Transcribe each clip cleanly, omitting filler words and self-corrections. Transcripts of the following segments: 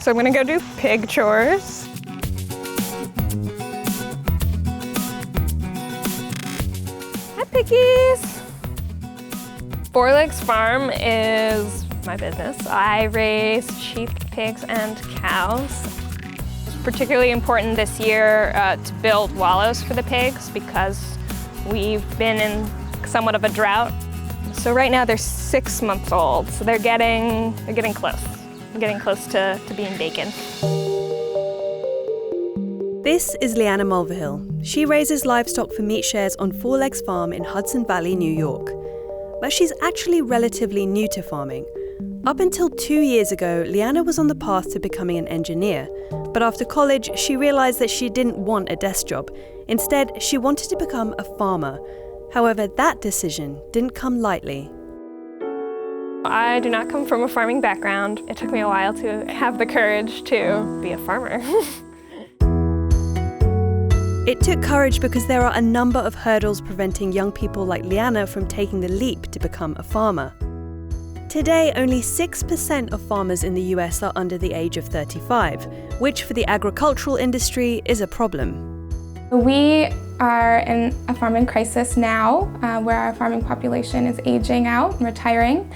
So I'm gonna go do pig chores. Hi, piggies. Four Legs Farm is my business. I raise sheep, pigs, and cows. It's particularly important this year to build wallows for the pigs because we've been in somewhat of a drought. So right now they're 6 months old, so they're getting close. I'm getting close to being bacon. This is Leanna Mulvihill. She raises livestock for meat shares on Four Legs Farm in Hudson Valley, New York. But she's actually relatively new to farming. Up until 2 years ago, Leanna was on the path to becoming an engineer. But after college, she realised that she didn't want a desk job. Instead, she wanted to become a farmer. However, that decision didn't come lightly. I do not come from a farming background. It took me a while to have the courage to be a farmer. It took courage because there are a number of hurdles preventing young people like Leanna from taking the leap to become a farmer. Today, only 6% of farmers in the US are under the age of 35, which for the agricultural industry is a problem. We are in a farming crisis now, where our farming population is aging out and retiring,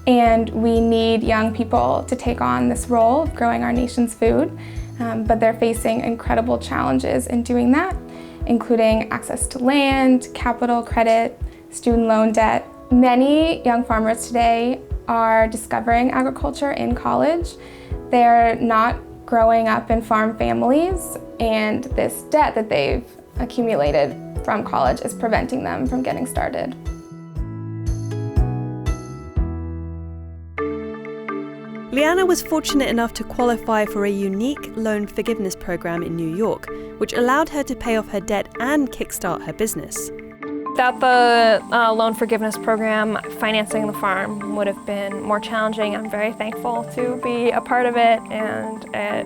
and we need young people to take on this role of growing our nation's food. But they're facing incredible challenges in doing that, including access to land, capital credit, student loan debt. Many young farmers today are discovering agriculture in college. They're not growing up in farm families, and this debt that they've accumulated from college is preventing them from getting started. Leanna was fortunate enough to qualify for a unique loan forgiveness program in New York, which allowed her to pay off her debt and kickstart her business. Without the loan forgiveness program, financing the farm would have been more challenging. I'm very thankful to be a part of it, and it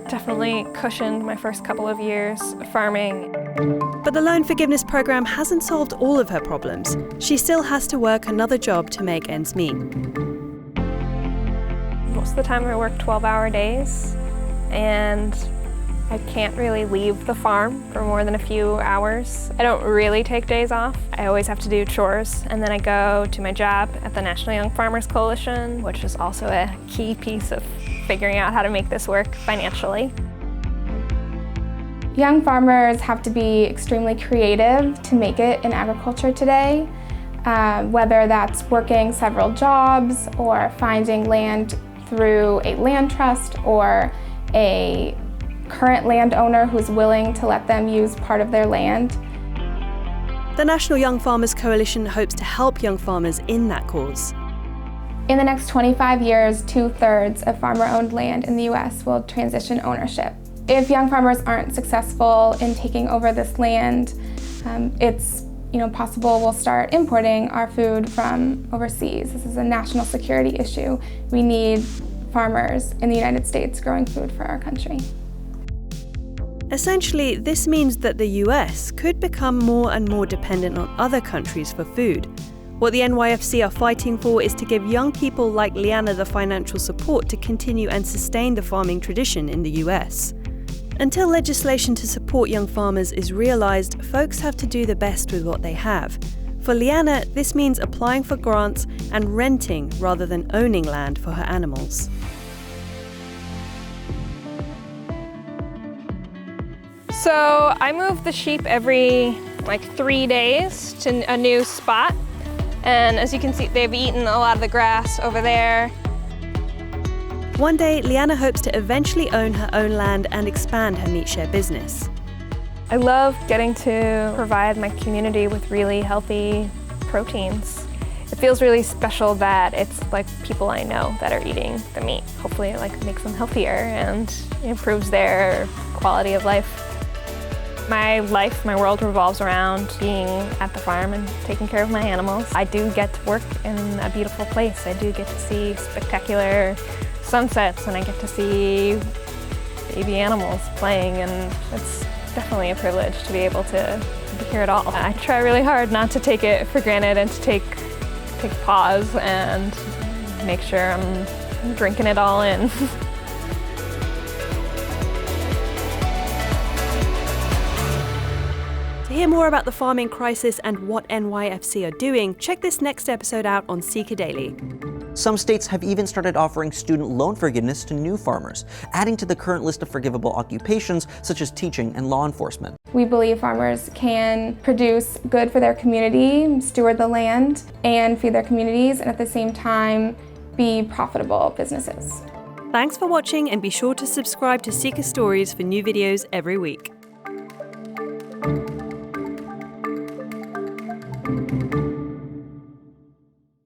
definitely cushioned my first couple of years of farming. But the loan forgiveness program hasn't solved all of her problems. She still has to work another job to make ends meet. Most of the time I work 12-hour days, and I can't really leave the farm for more than a few hours. I don't really take days off. I always have to do chores, and then I go to my job at the National Young Farmers Coalition, which is also a key piece of figuring out how to make this work financially. Young farmers have to be extremely creative to make it in agriculture today, whether that's working several jobs or finding land through a land trust or a current landowner who's willing to let them use part of their land. The National Young Farmers Coalition hopes to help young farmers in that cause. In the next 25 years, 2/3 of farmer-owned land in the US will transition ownership. If young farmers aren't successful in taking over this land, it's possible we'll start importing our food from overseas. This is a national security issue. We need farmers in the United States growing food for our country. Essentially, this means that the US could become more and more dependent on other countries for food. What the NYFC are fighting for is to give young people like Leanna the financial support to continue and sustain the farming tradition in the US. Until legislation to support young farmers is realised, folks have to do the best with what they have. For Leanna, this means applying for grants and renting rather than owning land for her animals. So I move the sheep every 3 days to a new spot. And as you can see, they've eaten a lot of the grass over there. One day, Leanna hopes to eventually own her own land and expand her meat share business. I love getting to provide my community with really healthy proteins. It feels really special that it's people I know that are eating the meat. Hopefully it makes them healthier and improves their quality of life. My world revolves around being at the farm and taking care of my animals. I do get to work in a beautiful place. I do get to see spectacular sunsets, and I get to see baby animals playing, and it's definitely a privilege to be able to hear it all. I try really hard not to take it for granted and to take pause and make sure I'm drinking it all in. hear more about the farming crisis and what NYFC are doing, check this next episode out on Seeker Daily. Some states have even started offering student loan forgiveness to new farmers, adding to the current list of forgivable occupations such as teaching and law enforcement. We believe farmers can produce good for their community, steward the land, and feed their communities, and at the same time be profitable businesses. Thanks for watching, and be sure to subscribe to Seeker Stories for new videos every week.